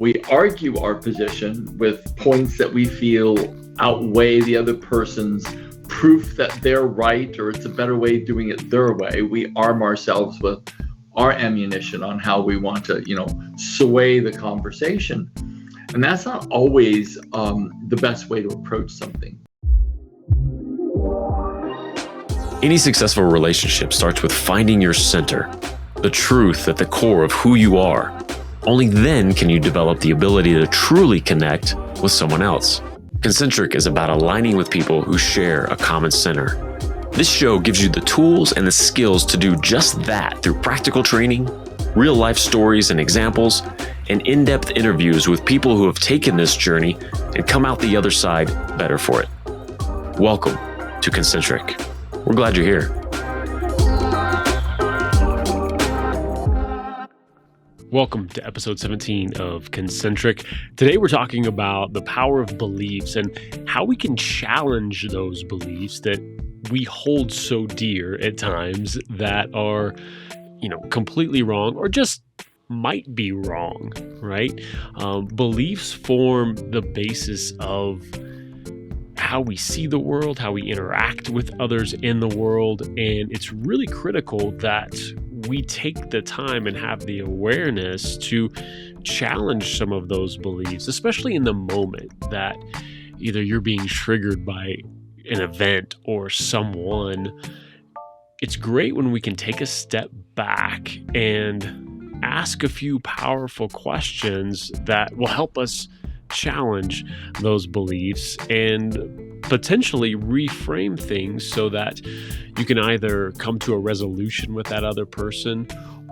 We argue our position with points that we feel outweigh the other person's proof that they're right or it's a better way of doing it their way. We arm ourselves with our ammunition on how we want to, sway the conversation. And that's not always the best way to approach something. Any successful relationship starts with finding your center, the truth at the core of who you are. Only then can you develop the ability to truly connect with someone else. Concentric is about aligning with people who share a common center. This show gives you the tools and the skills to do just that through practical training, real-life stories and examples, and in-depth interviews with people who have taken this journey and come out the other side better for it. Welcome to Concentric. We're glad you're here. Welcome to episode 17 of Concentric. Today we're talking about the power of beliefs and how we can challenge those beliefs that we hold so dear at times that are, completely wrong or just might be wrong, right? Beliefs form the basis of how we see the world, how we interact with others in the world, and it's really critical that we take the time and have the awareness to challenge some of those beliefs, especially in the moment that either you're being triggered by an event or someone. It's great when we can take a step back and ask a few powerful questions that will help us challenge those beliefs and potentially reframe things so that you can either come to a resolution with that other person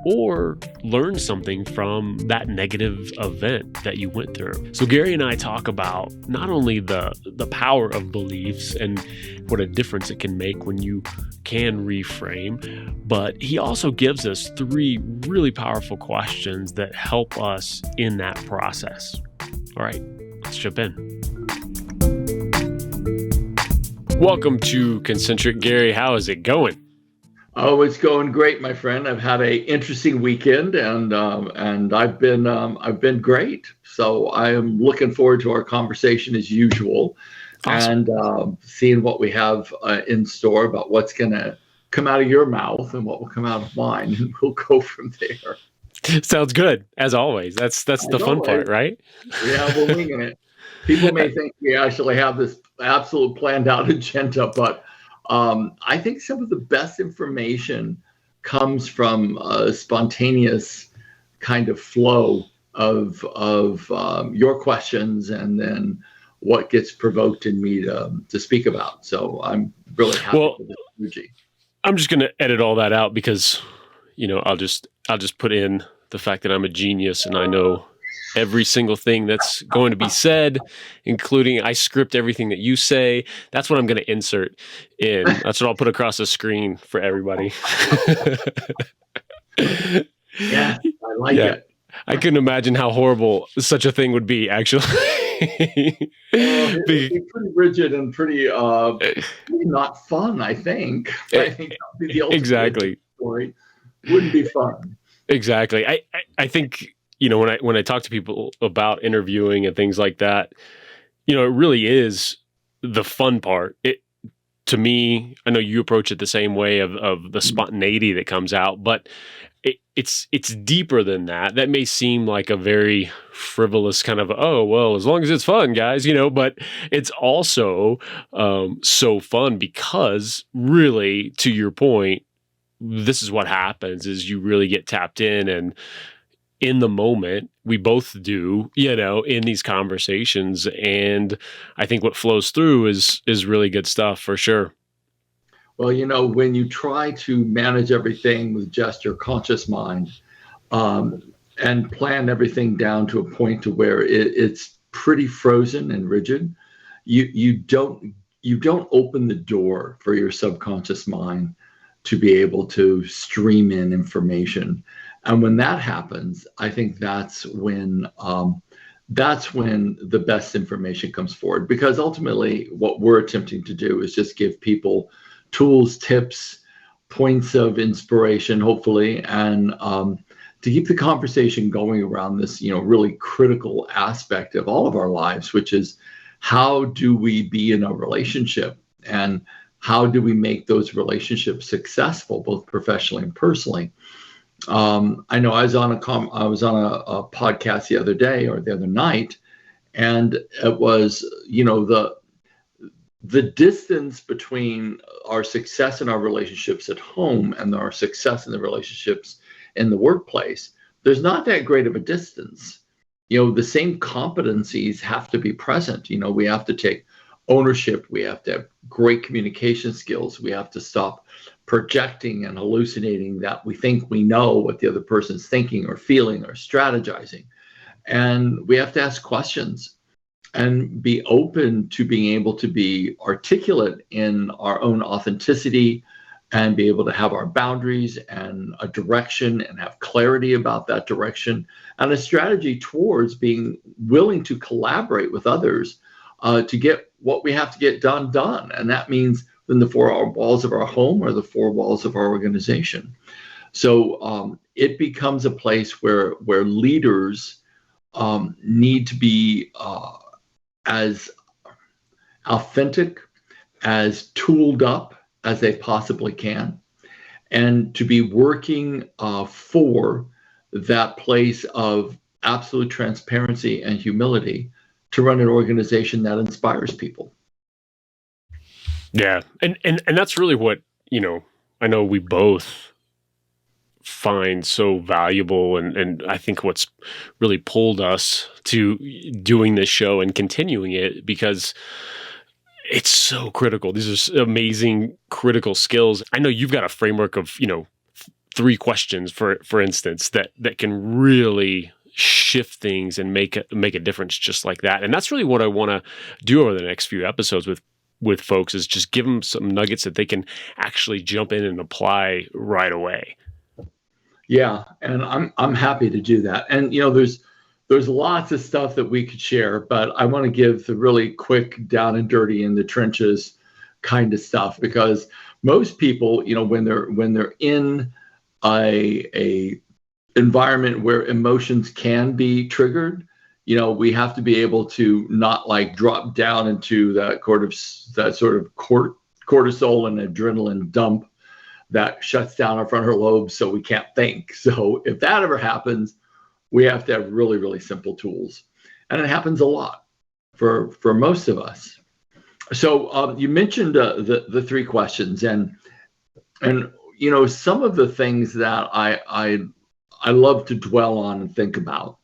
or learn something from that negative event that you went through. So Gary and I talk about not only the power of beliefs and what a difference it can make when you can reframe, but he also gives us 3 really powerful questions that help us in that process. All right, let's jump in. Welcome to Concentric. Gary, how is it going? Oh, it's going great, my friend. I've had a interesting weekend, and I've been great. So I am looking forward to our conversation as usual, awesome. And seeing what we have in store about what's going to come out of your mouth and what will come out of mine, and we'll go from there. Sounds good, as always. That's the fun part, right? Yeah, we're winging it. People may think we actually have this absolute planned out agenda, but I think some of the best information comes from a spontaneous kind of flow of your questions and then what gets provoked in me to speak about. So I'm really happy with this energy. I'm just going to edit all that out because, I'll just put in the fact that I'm a genius and I know every single thing that's going to be said, including I script everything that you say. That's what I'm going to insert in. That's what I'll put across the screen for everybody. Yeah, I like it. I couldn't imagine how horrible such a thing would be, actually. It'd be pretty rigid and pretty not fun, I think. I think that would be the ultimate exactly story. Wouldn't be fun. Exactly. I think, when I talk to people about interviewing and things like that, it really is the fun part. To me, I know you approach it the same way of the spontaneity that comes out, but it's deeper than that. That may seem like a very frivolous kind of, oh, well, as long as it's fun, guys, but it's also so fun because really, to your point, this is what happens is you really get tapped in, and in the moment, we both do, in these conversations. And I think what flows through is really good stuff for sure. Well, when you try to manage everything with just your conscious mind and plan everything down to a point to where it's pretty frozen and rigid, you don't open the door for your subconscious mind to be able to stream in information. And when that happens, I think that's when the best information comes forward. Because ultimately, what we're attempting to do is just give people tools, tips, points of inspiration, hopefully, and to keep the conversation going around this, really critical aspect of all of our lives, which is how do we be in a relationship, and how do we make those relationships successful, both professionally and personally. I know I was on a podcast the other day or the other night, and it was, the distance between our success in our relationships at home and our success in the relationships in the workplace, there's not that great of a distance. The same competencies have to be present. We have to take ownership. We have to have great communication skills. We have to stop projecting and hallucinating that we think we know what the other person's thinking or feeling or strategizing. And we have to ask questions and be open to being able to be articulate in our own authenticity, and be able to have our boundaries and a direction and have clarity about that direction, and a strategy towards being willing to collaborate with others to get what we have to get done. And that means in the four walls of our home or the four walls of our organization. So it becomes a place where leaders need to be as authentic, as tooled up as they possibly can, and to be working for that place of absolute transparency and humility to run an organization that inspires people. Yeah. And that's really what, I know we both find so valuable, and I think what's really pulled us to doing this show and continuing it, because it's so critical. These are amazing critical skills. I know you've got a framework of, 3 questions, for instance, that can really shift things and make a difference just like that. And that's really what I want to do over the next few episodes with folks, is just give them some nuggets that they can actually jump in and apply right away. Yeah, and I'm happy to do that. And there's lots of stuff that we could share, but I want to give the really quick, down and dirty, in the trenches kind of stuff, because most people, when they're in a environment where emotions can be triggered, we have to be able to not drop down into that sort of cortisol and adrenaline dump that shuts down our frontal lobes so we can't think. So if that ever happens, we have to have really, really simple tools. And it happens a lot for most of us. So you mentioned the 3 questions, and some of the things that I love to dwell on and think about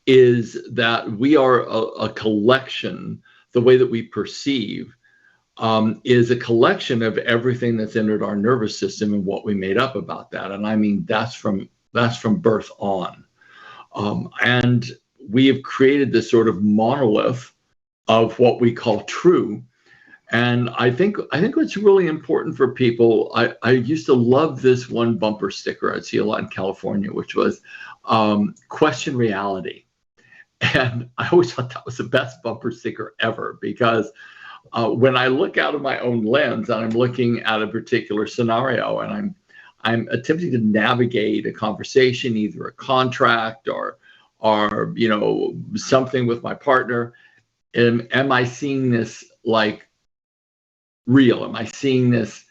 is that we are a collection. The way that we perceive is a collection of everything that's entered our nervous system and what we made up about that. And I mean, that's from birth on. And we have created this sort of monolith of what we call true. And I think what's really important for people, I used to love this one bumper sticker I'd see a lot in California, which was question reality. And I always thought that was the best bumper sticker ever, because when I look out of my own lens and I'm looking at a particular scenario, and I'm attempting to navigate a conversation, either a contract or something with my partner, am I seeing this like real? Am I seeing this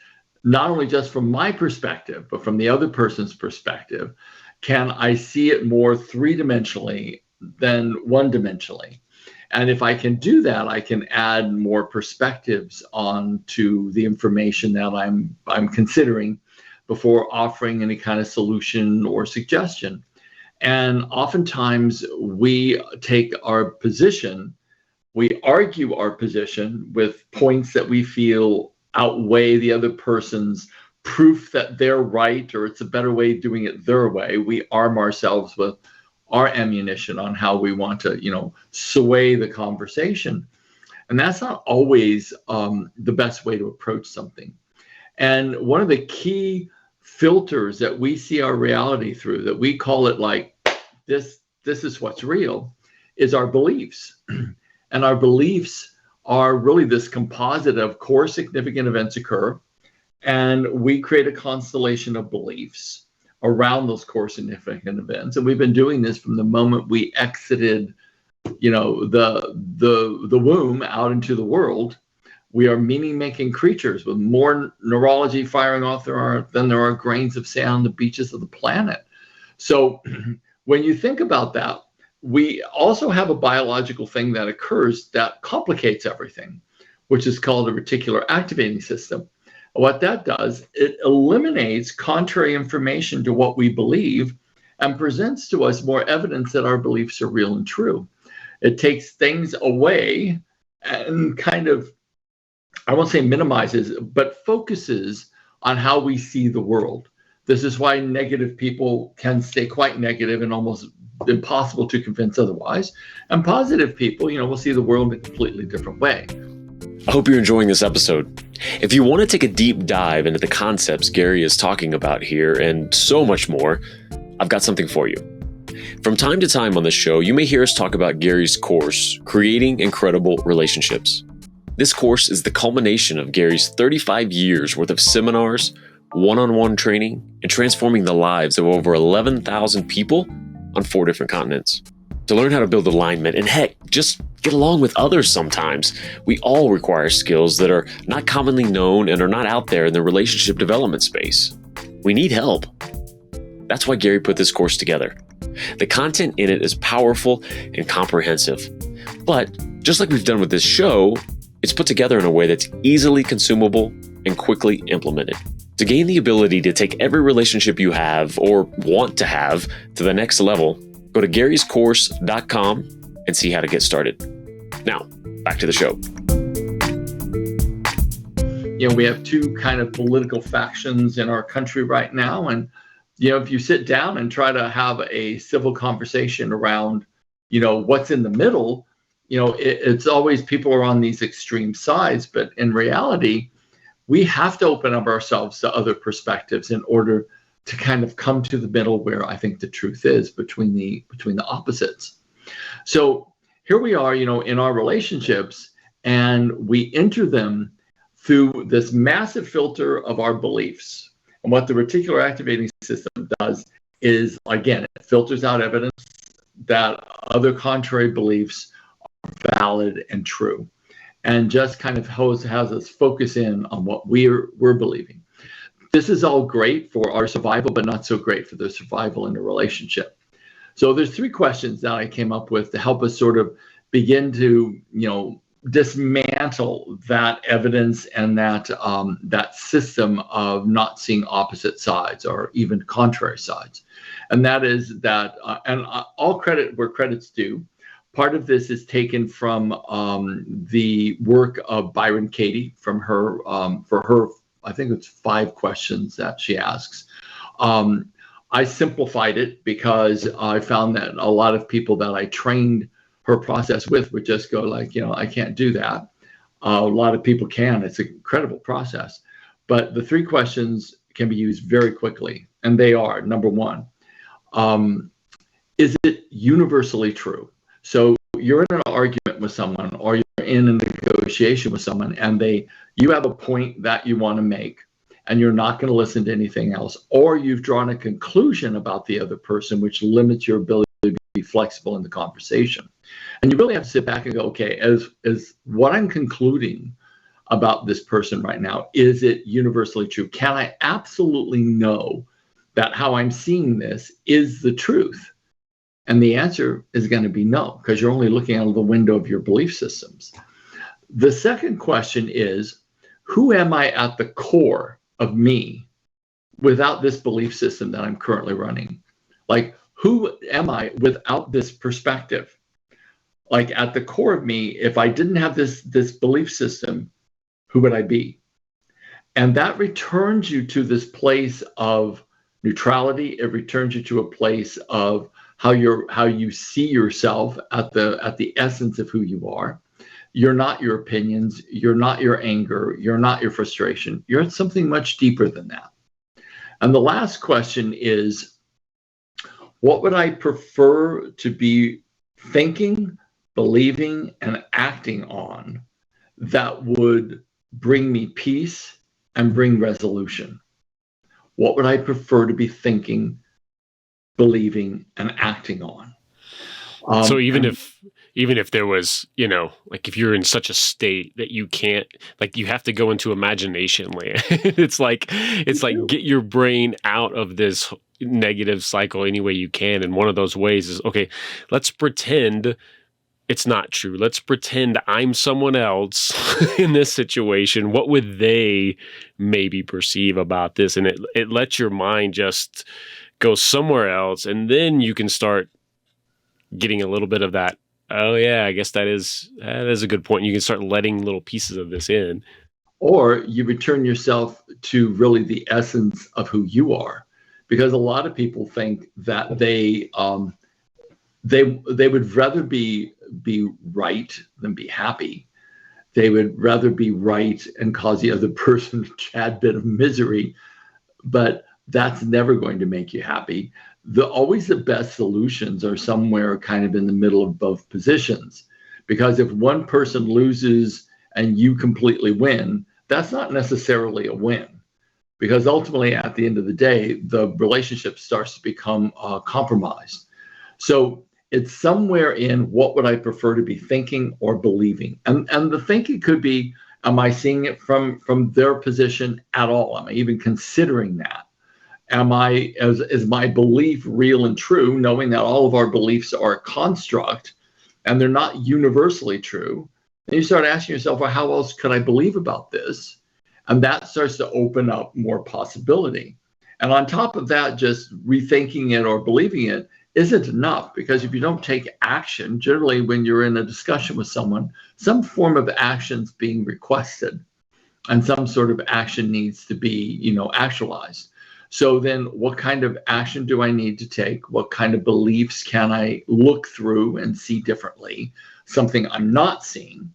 not only just from my perspective, but from the other person's perspective? Can I see it more 3-dimensionally than 1-dimensionally? And if I can do that, I can add more perspectives onto the information that I'm considering before offering any kind of solution or suggestion. And oftentimes we take our position, we argue our position with points that we feel outweigh the other person's proof that they're right, or it's a better way of doing it their way. We arm ourselves with our ammunition on how we want to, sway the conversation. And that's not always the best way to approach something. And one of the key filters that we see our reality through, that we call it like this is what's real, is our beliefs. And our beliefs are really this composite of core significant events occur, and we create a constellation of beliefs. around those core significant events. And we've been doing this from the moment we exited, the womb out into the world. We are meaning-making creatures with more neurology firing off than there are grains of sand on the beaches of the planet. So when you think about that, we also have a biological thing that occurs that complicates everything, which is called a reticular activating system. What that does, it eliminates contrary information to what we believe and presents to us more evidence that our beliefs are real and true. It takes things away and kind of, I won't say minimizes, but focuses on how we see the world. This is why negative people can stay quite negative and almost impossible to convince otherwise. And positive people, will see the world in a completely different way. I hope you're enjoying this episode. If you want to take a deep dive into the concepts Gary is talking about here and so much more, I've got something for you. From time to time on this show, you may hear us talk about Gary's course, Creating Incredible Relationships. This course is the culmination of Gary's 35 years worth of seminars, one-on-one training, and transforming the lives of over 11,000 people on 4 different continents. To learn how to build alignment and heck, just get along with others sometimes, we all require skills that are not commonly known and are not out there in the relationship development space. We need help. That's why Gary put this course together. The content in it is powerful and comprehensive. But just like we've done with this show, it's put together in a way that's easily consumable and quickly implemented. To gain the ability to take every relationship you have or want to have to the next level, go to garyscourse.com and see how to get started. Now, back to the show. We have 2 kind of political factions in our country right now. And, if you sit down and try to have a civil conversation around, what's in the middle, it's always people are on these extreme sides. But in reality, we have to open up ourselves to other perspectives in order to kind of come to the middle where I think the truth is between the opposites. So here we are, in our relationships, and we enter them through this massive filter of our beliefs. And what the reticular activating system does is, again, it filters out evidence that other contrary beliefs are valid and true, and just kind of has us focus in on what we're believing. This is all great for our survival, but not so great for the survival in a relationship. So there's 3 questions that I came up with to help us sort of begin to, dismantle that evidence and that system of not seeing opposite sides or even contrary sides. And that is that, and all credit where credit's due. Part of this is taken from the work of Byron Katie from her, for her, I think it's 5 questions that she asks. I simplified it because I found that a lot of people that I trained her process with would just go like, I can't do that. A lot of people can. It's an incredible process. But the 3 questions can be used very quickly. And they are, number 1, is it universally true? So you're in an argument with someone, or you're in a negotiation with someone, and you have a point that you want to make, and you're not going to listen to anything else, or you've drawn a conclusion about the other person, which limits your ability to be flexible in the conversation. And you really have to sit back and go, okay, as what I'm concluding about this person right now, is it universally true? Can I absolutely know that how I'm seeing this is the truth? And the answer is going to be no, because you're only looking out of the window of your belief systems. The second question is, who am I at the core of me without this belief system that I'm currently running? Like, who am I without this perspective? Like, at the core of me, if I didn't have this belief system, who would I be? And that returns you to this place of neutrality. It returns you to a place of how you see yourself at the essence of who you are. You're not your opinions. You're not your anger. You're not your frustration. You're something much deeper than that. And the last question is, what would I prefer to be thinking, believing, and acting on that would bring me peace and bring resolution? what would I prefer to be thinking, believing, and acting on? So even if there was, like if you're in such a state that you can't, like you have to go into imagination land. It's like get your brain out of this negative cycle any way you can. And one of those ways is, okay, let's pretend it's not true. Let's pretend I'm someone else in this situation. What would they maybe perceive about this? And it lets your mind just go somewhere else. And then you can start getting a little bit of that. Oh yeah, I guess that is a good point. You can start letting little pieces of this in. Or you return yourself to really the essence of who you are, because a lot of people think that they would rather be right than be happy. They would rather be right and cause the other person a tad bit of misery, but that's never going to make you happy. Always the best solutions are somewhere kind of in the middle of both positions, because if one person loses and you completely win, that's not necessarily a win, because ultimately at the end of the day, the relationship starts to become compromised. So it's somewhere in what would I prefer to be thinking or believing. And the thinking could be, am I seeing it from their position at all? Am I even considering that? Is my belief real and true, knowing that all of our beliefs are a construct and they're not universally true? And you start asking yourself, well, how else could I believe about this? And that starts to open up more possibility. And on top of that, just rethinking it or believing it isn't enough, because if you don't take action, generally when you're in a discussion with someone, some form of action's being requested and some sort of action needs to be, actualized. So then what kind of action do I need to take? What kind of beliefs can I look through and see differently? Something I'm not seeing.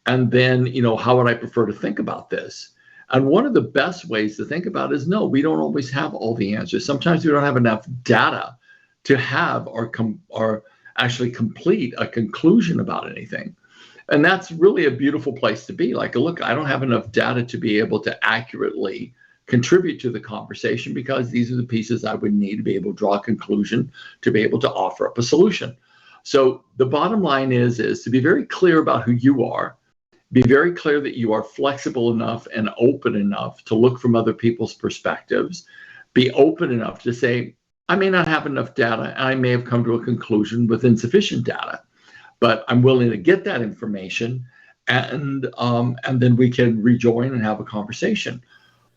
And then, how would I prefer to think about this? And one of the best ways to think about it is, no, we don't always have all the answers. Sometimes we don't have enough data to have or actually complete a conclusion about anything. And that's really a beautiful place to be. Like, look, I don't have enough data to be able to accurately contribute to the conversation, because these are the pieces I would need to be able to draw a conclusion, to be able to offer up a solution. So the bottom line is to be very clear about who you are, be very clear that you are flexible enough and open enough to look from other people's perspectives, be open enough to say, I may not have enough data, and I may have come to a conclusion with insufficient data, but I'm willing to get that information, and then we can rejoin and have a conversation.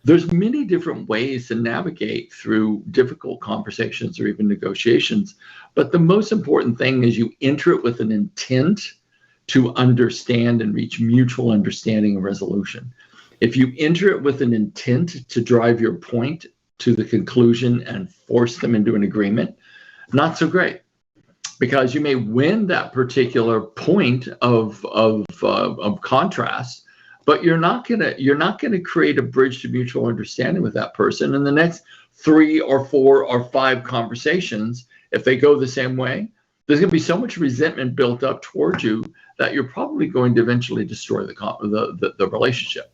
There's many different ways to navigate through difficult conversations or even negotiations, but the most important thing is you enter it with an intent to understand and reach mutual understanding and resolution. If you enter it with an intent to drive your point to the conclusion and force them into an agreement, not so great, because you may win that particular point of contrast, but you're not gonna create a bridge to mutual understanding with that person. And the next 3 or 4 or 5 conversations, if they go the same way, there's going to be so much resentment built up towards you that you're probably going to eventually destroy the relationship.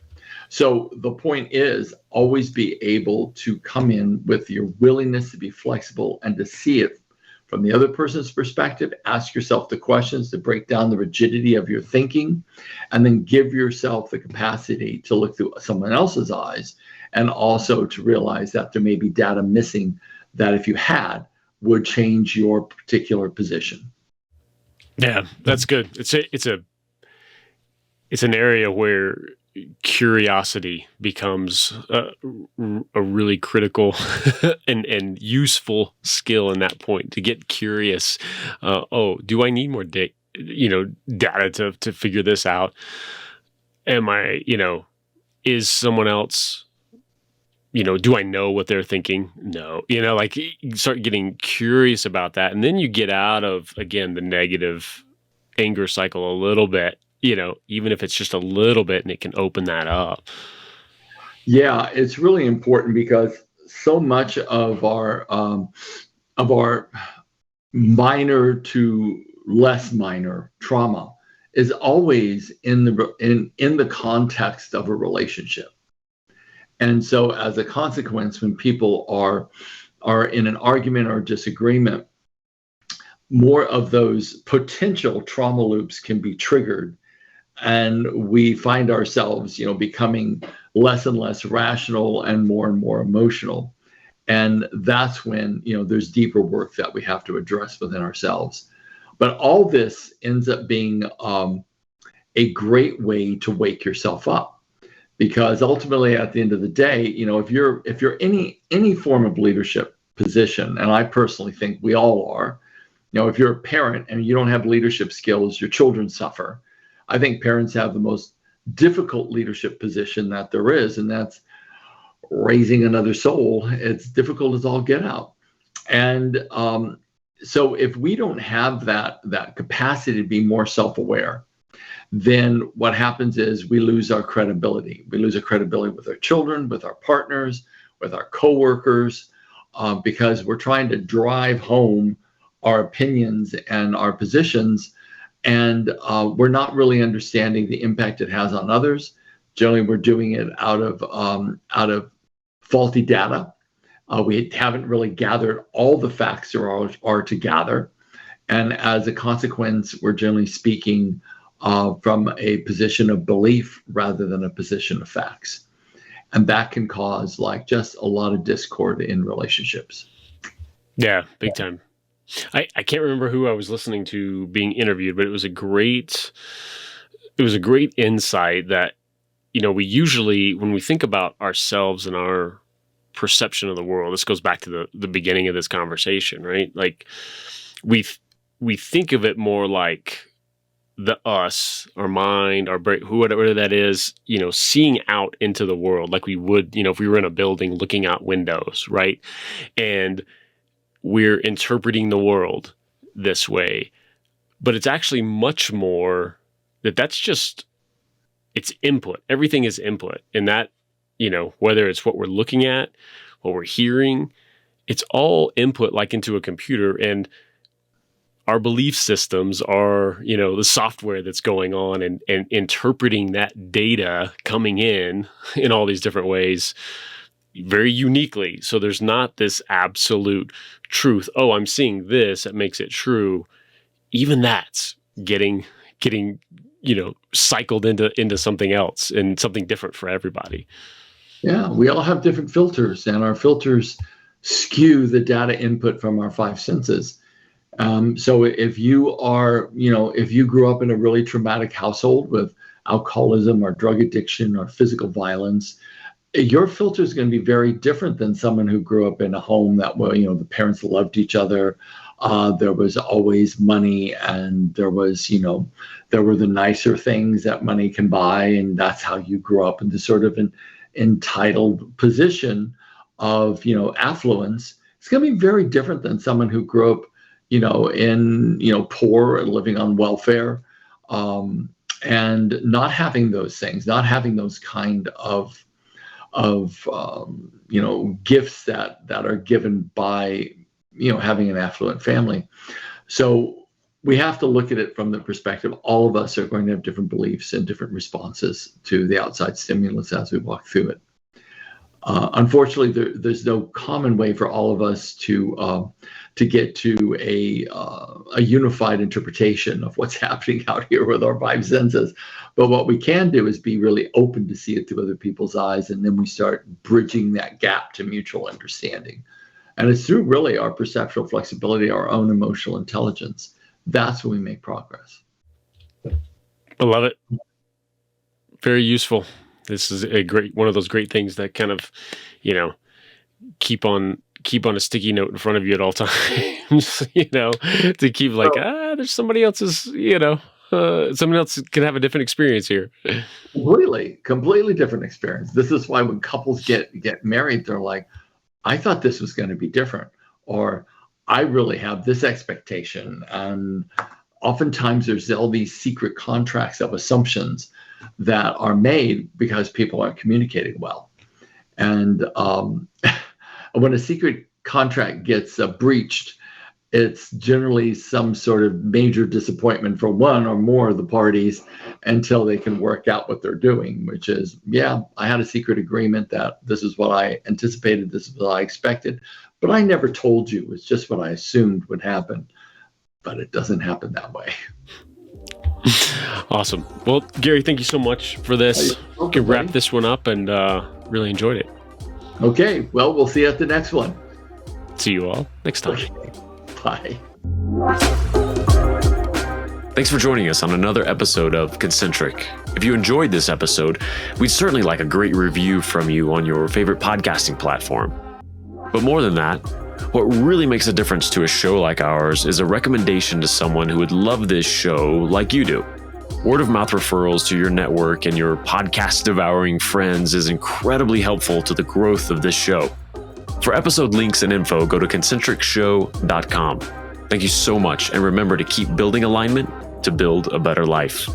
So the point is, always be able to come in with your willingness to be flexible and to see it from the other person's perspective. Ask yourself the questions to break down the rigidity of your thinking, and then give yourself the capacity to look through someone else's eyes, and also to realize that there may be data missing that, if you had, would change your particular position. Yeah, that's good. It's an area where curiosity becomes a really critical and useful skill in that point, to get curious. Do I need more data to figure this out? Am I, is someone else, do I know what they're thinking? No, like you start getting curious about that. And then you get out of, again, the negative anger cycle a little bit, even if it's just a little bit, and it can open that up. Yeah, it's really important, because so much of our minor to less minor trauma is always in the context of a relationship. And so as a consequence, when people are in an argument or disagreement, more of those potential trauma loops can be triggered, and we find ourselves, becoming less and less rational and more emotional. And that's when, there's deeper work that we have to address within ourselves. But all this ends up being a great way to wake yourself up, because ultimately, at the end of the day, if you're any form of leadership position, and I personally think we all are, if you're a parent and you don't have leadership skills, your children suffer. I think parents have the most difficult leadership position that there is, and that's raising another soul. It's difficult as all get out. And so if we don't have that capacity to be more self-aware, then what happens is we lose our credibility. We lose our credibility with our children, with our partners, with our coworkers, because we're trying to drive home our opinions and our positions, and we're not really understanding the impact it has on others. Generally, we're doing it out of faulty data. We haven't really gathered all the facts there are to gather, and as a consequence, we're generally speaking from a position of belief rather than a position of facts, and that can cause just a lot of discord in relationships. Yeah, big time. I can't remember who I was listening to being interviewed, but it was a great insight that, we usually, when we think about ourselves and our perception of the world, this goes back to the beginning of this conversation, right? Like we think of it more like the us, our mind, our brain, whatever that is, seeing out into the world like we would, if we were in a building looking out windows, right? And we're interpreting the world this way. But it's actually much more that's just, it's input. Everything is input. And that, whether it's what we're looking at, what we're hearing, it's all input like into a computer. And our belief systems are, the software that's going on and interpreting that data coming in all these different ways very uniquely. So there's not this absolute truth. Oh, I'm seeing this, that makes it true. Even that's getting cycled into something else and something different for everybody. Yeah, we all have different filters, and our filters skew the data input from our five senses. So if you are, if you grew up in a really traumatic household with alcoholism or drug addiction or physical violence, your filter is going to be very different than someone who grew up in a home that, the parents loved each other. There was always money, and there were the nicer things that money can buy. And that's how you grew up in this sort of an entitled position of, affluence. It's going to be very different than someone who grew up, in, poor and living on welfare, and not having those things, not having those kind of gifts that are given by, having an affluent family. So we have to look at it from the perspective, all of us are going to have different beliefs and different responses to the outside stimulus as we walk through it. Unfortunately, there's no common way for all of us to get to a unified interpretation of what's happening out here with our five senses. But what we can do is be really open to see it through other people's eyes, and then we start bridging that gap to mutual understanding. And it's through really our perceptual flexibility, our own emotional intelligence. That's when we make progress. I love it. Very useful. This is one of those great things that kind of, keep on a sticky note in front of you at all times, to keep there's somebody else's, someone else can have a different experience here. Completely different experience. This is why when couples get married, they're like, I thought this was going to be different, or I really have this expectation. And oftentimes there's all these secret contracts of assumptions that are made because people aren't communicating well. And when a secret contract gets breached, it's generally some sort of major disappointment for one or more of the parties until they can work out what they're doing, which is, yeah, I had a secret agreement that this is what I anticipated, this is what I expected, but I never told you. It's just what I assumed would happen, but it doesn't happen that way. Awesome. Well, Gary, thank you so much for this. We can wrap this one up, and really enjoyed it. Okay, well, we'll see you at the next one. See you all next time. Okay. Bye. Thanks for joining us on another episode of Concentric. If you enjoyed this episode, we'd certainly like a great review from you on your favorite podcasting platform. But more than that, what really makes a difference to a show like ours is a recommendation to someone who would love this show like you do. Word of mouth referrals to your network and your podcast devouring friends is incredibly helpful to the growth of this show. For episode links and info, go to concentricshow.com. Thank you so much, and remember to keep building alignment to build a better life.